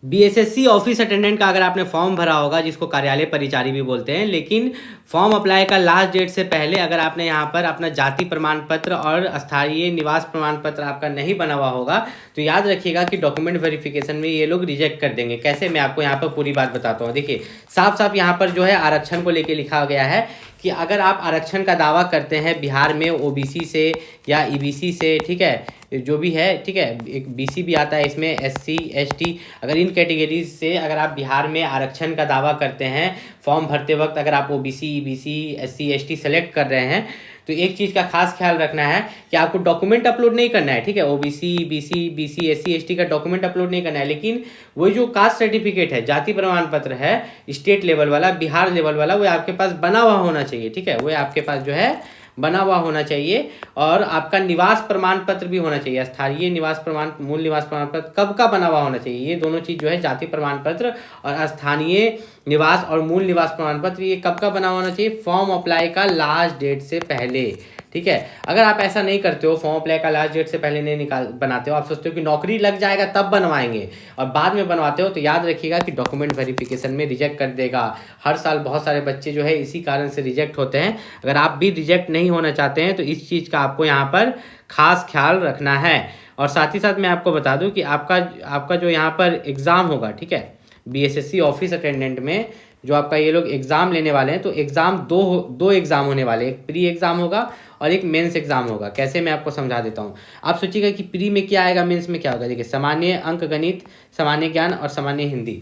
BSSC office attendant का अगर आपने फॉर्म भरा होगा, जिसको कार्यालय परिचारी भी बोलते हैं, लेकिन फॉर्म अप्लाई का लास्ट डेट से पहले अगर आपने यहाँ पर अपना जाति प्रमाण पत्र और स्थायी निवास प्रमाण पत्र आपका नहीं बना हुआ होगा, तो याद रखिएगा कि डॉक्यूमेंट वेरिफिकेशन में ये लोग रिजेक्ट कर देंगे। कैसे, मैं आपको यहाँ पर पूरी बात बताता हूँ। देखिए, साफ साफ यहाँ पर जो है आरक्षण को लेकर लिखा गया है कि अगर आप आरक्षण का दावा करते हैं बिहार में ओबीसी से या ईबीसी से, ठीक है, जो भी है, ठीक है, एक बीसी भी आता है इसमें, एससी एसटी, अगर इन कैटेगरीज से अगर आप बिहार में आरक्षण का दावा करते हैं फॉर्म भरते वक्त, अगर आप OBC EBC SC ST select कर रहे हैं, तो एक चीज़ का खास ख्याल रखना है कि आपको डॉक्यूमेंट अपलोड नहीं करना है। ठीक है, OBC BC BC SC ST का डॉक्यूमेंट अपलोड नहीं करना है, लेकिन वही जो कास्ट सर्टिफिकेट है, जाति प्रमाण पत्र है, स्टेट लेवल वाला, बिहार लेवल वाला, वो आपके पास बना हुआ होना चाहिए। ठीक है, वो आपके पास जो है बना हुआ होना चाहिए, और आपका निवास प्रमाण पत्र भी होना चाहिए। स्थायी निवास प्रमाण, मूल निवास प्रमाण पत्र कब का बना हुआ होना चाहिए, ये दोनों चीज़ जो है, जाति प्रमाण पत्र और स्थानीय निवास और मूल निवास प्रमाण पत्र, ये कब का बना हुआ होना चाहिए, फॉर्म अप्लाई का लास्ट डेट से पहले। ठीक है, अगर आप ऐसा नहीं करते हो, फॉर्म अप्लाई का लास्ट डेट से पहले नहीं बनाते हो, आप सोचते हो कि नौकरी लग जाएगा तब बनवाएंगे और बाद में बनवाते हो, तो याद रखिएगा कि डॉक्यूमेंट वेरिफिकेशन में रिजेक्ट कर देगा। हर साल बहुत सारे बच्चे जो है इसी कारण से रिजेक्ट होते हैं। अगर आप भी रिजेक्ट नहीं होना चाहते हैं तो इस चीज़ का आपको यहाँ पर खास ख्याल रखना है। और साथ ही साथ मैं आपको बता दूँ कि आपका जो यहाँ पर एग्ज़ाम होगा, ठीक है, बीएसएससी ऑफिस अटेंडेंट में जो आपका ये लोग एग्ज़ाम लेने वाले हैं, तो एग्ज़ाम दो एग्ज़ाम होने वाले हैं, एक प्री एग्ज़ाम होगा और एक मेंस एग्ज़ाम होगा। कैसे, मैं आपको समझा देता हूँ। आप सोचिएगा कि प्री में क्या आएगा, मेंस में क्या होगा। देखिए, सामान्य अंक गणित, सामान्य ज्ञान और सामान्य हिंदी।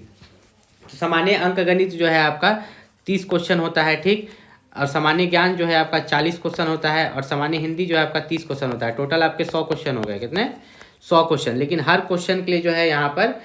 तो सामान्य अंक गणित जो है आपका 30 क्वेश्चन होता है, ठीक, और सामान्य ज्ञान जो है आपका 40 क्वेश्चन होता है, और सामान्य हिंदी जो है आपका 30 क्वेश्चन होता है। टोटल आपके 100 क्वेश्चन हो गए। कितने? 100 क्वेश्चन। लेकिन हर क्वेश्चन के लिए जो है यहाँ पर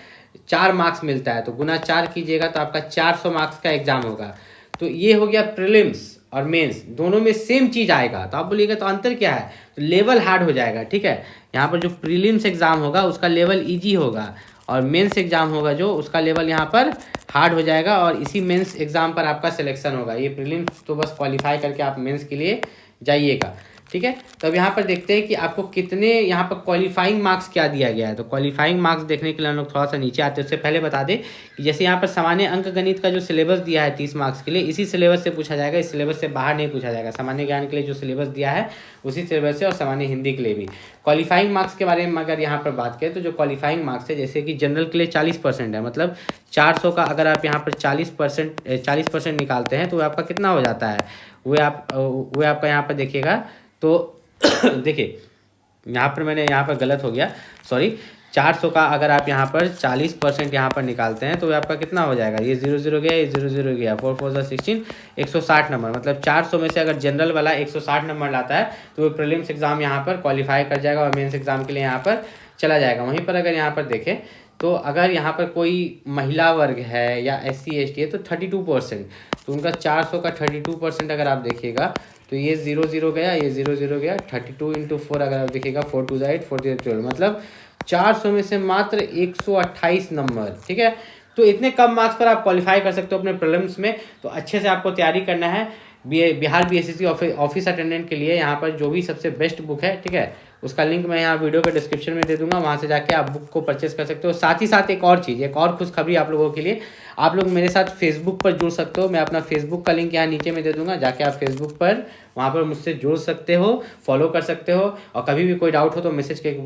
4 मार्क्स मिलता है, तो गुना 4 कीजिएगा तो आपका 400 मार्क्स का एग्जाम होगा। तो ये हो गया प्रीलिम्स और मेंस, दोनों में सेम चीज़ आएगा। तो आप बोलिएगा तो अंतर क्या है, तो लेवल हार्ड हो जाएगा। ठीक है, यहाँ पर जो प्रीलिम्स एग्जाम होगा उसका लेवल इजी होगा, और मेंस एग्जाम होगा जो, उसका लेवल यहाँ पर हार्ड हो जाएगा, और इसी मेंस एग्जाम पर आपका सिलेक्शन होगा। ये प्रीलिम्स तो बस क्वालिफाई करके आप मेंस के लिए जाइएगा। ठीक है, तो अब यहाँ पर देखते हैं कि आपको कितने यहाँ पर क्वालिफाइंग मार्क्स क्या दिया गया है। तो क्वालिफाइंग मार्क्स देखने के लिए हम लोग थोड़ा सा नीचे आते हैं। उससे पहले बता दें कि जैसे यहाँ पर सामान्य अंक गणित का जो सिलेबस दिया है 30 मार्क्स के लिए, इसी सिलेबस से पूछा जाएगा, इस सिलेबस से बाहर नहीं पूछा जाएगा। सामान्य ज्ञान के लिए जो सिलेबस दिया है उसी सिलेबस से, और सामान्य हिंदी के लिए भी। क्वालिफाइंग मार्क्स के बारे में अगर यहाँ पर बात करें, तो जो क्वालिफाइंग मार्क्स है, जैसे कि जनरल के लिए 40% है, मतलब 400 का अगर आप यहाँ पर 40% निकालते हैं तो आपका कितना हो जाता है, वो आपका यहाँ पर देखिएगा। तो देखिए, यहाँ पर मैंने यहाँ पर गलत हो गया, सॉरी। 400 का अगर आप यहाँ पर 40% यहाँ पर निकालते हैं तो आपका कितना हो जाएगा, ये 0 गया, ये 0 गया, 4 4 16, 160 नंबर। मतलब 400 में से अगर जनरल वाला 160 नंबर लाता है तो वो प्रीलिम्स एग्जाम यहाँ पर क्वालिफाई कर जाएगा और मेंस एग्जाम के लिए यहाँ पर चला जाएगा। वहीं पर अगर यहाँ पर देखें तो अगर यहाँ पर कोई महिला वर्ग है या SC ST है तो 32%, तो उनका 400 का 32% अगर आप देखिएगा तो ये 0 गया, ये 0 गया, 32 × 4 अगर आप देखिएगा, 4 2 8, 4 3 12, मतलब 400 में से मात्र 128 नंबर। ठीक है, तो इतने कम मार्क्स पर आप क्वालिफाई कर सकते हो अपने प्रीलिम्स में। तो अच्छे से आपको तैयारी करना है बिहार बीएसएससी ऑफिस अटेंडेंट के लिए। यहाँ पर जो भी सबसे बेस्ट बुक है, ठीक है, उसका लिंक मैं यहाँ वीडियो के डिस्क्रिप्शन में दे दूंगा, वहाँ से जाके आप बुक को परचेस कर सकते हो। साथ ही साथ एक और चीज़, एक और खुशखबरी आप लोगों के लिए, आप लोग मेरे साथ फेसबुक पर जुड़ सकते हो। मैं अपना फेसबुक का लिंक यहाँ नीचे में दे दूंगा, जाके आप फेसबुक पर वहाँ पर मुझसे जुड़ सकते हो, फॉलो कर सकते हो, और कभी भी कोई डाउट हो तो मैसेज के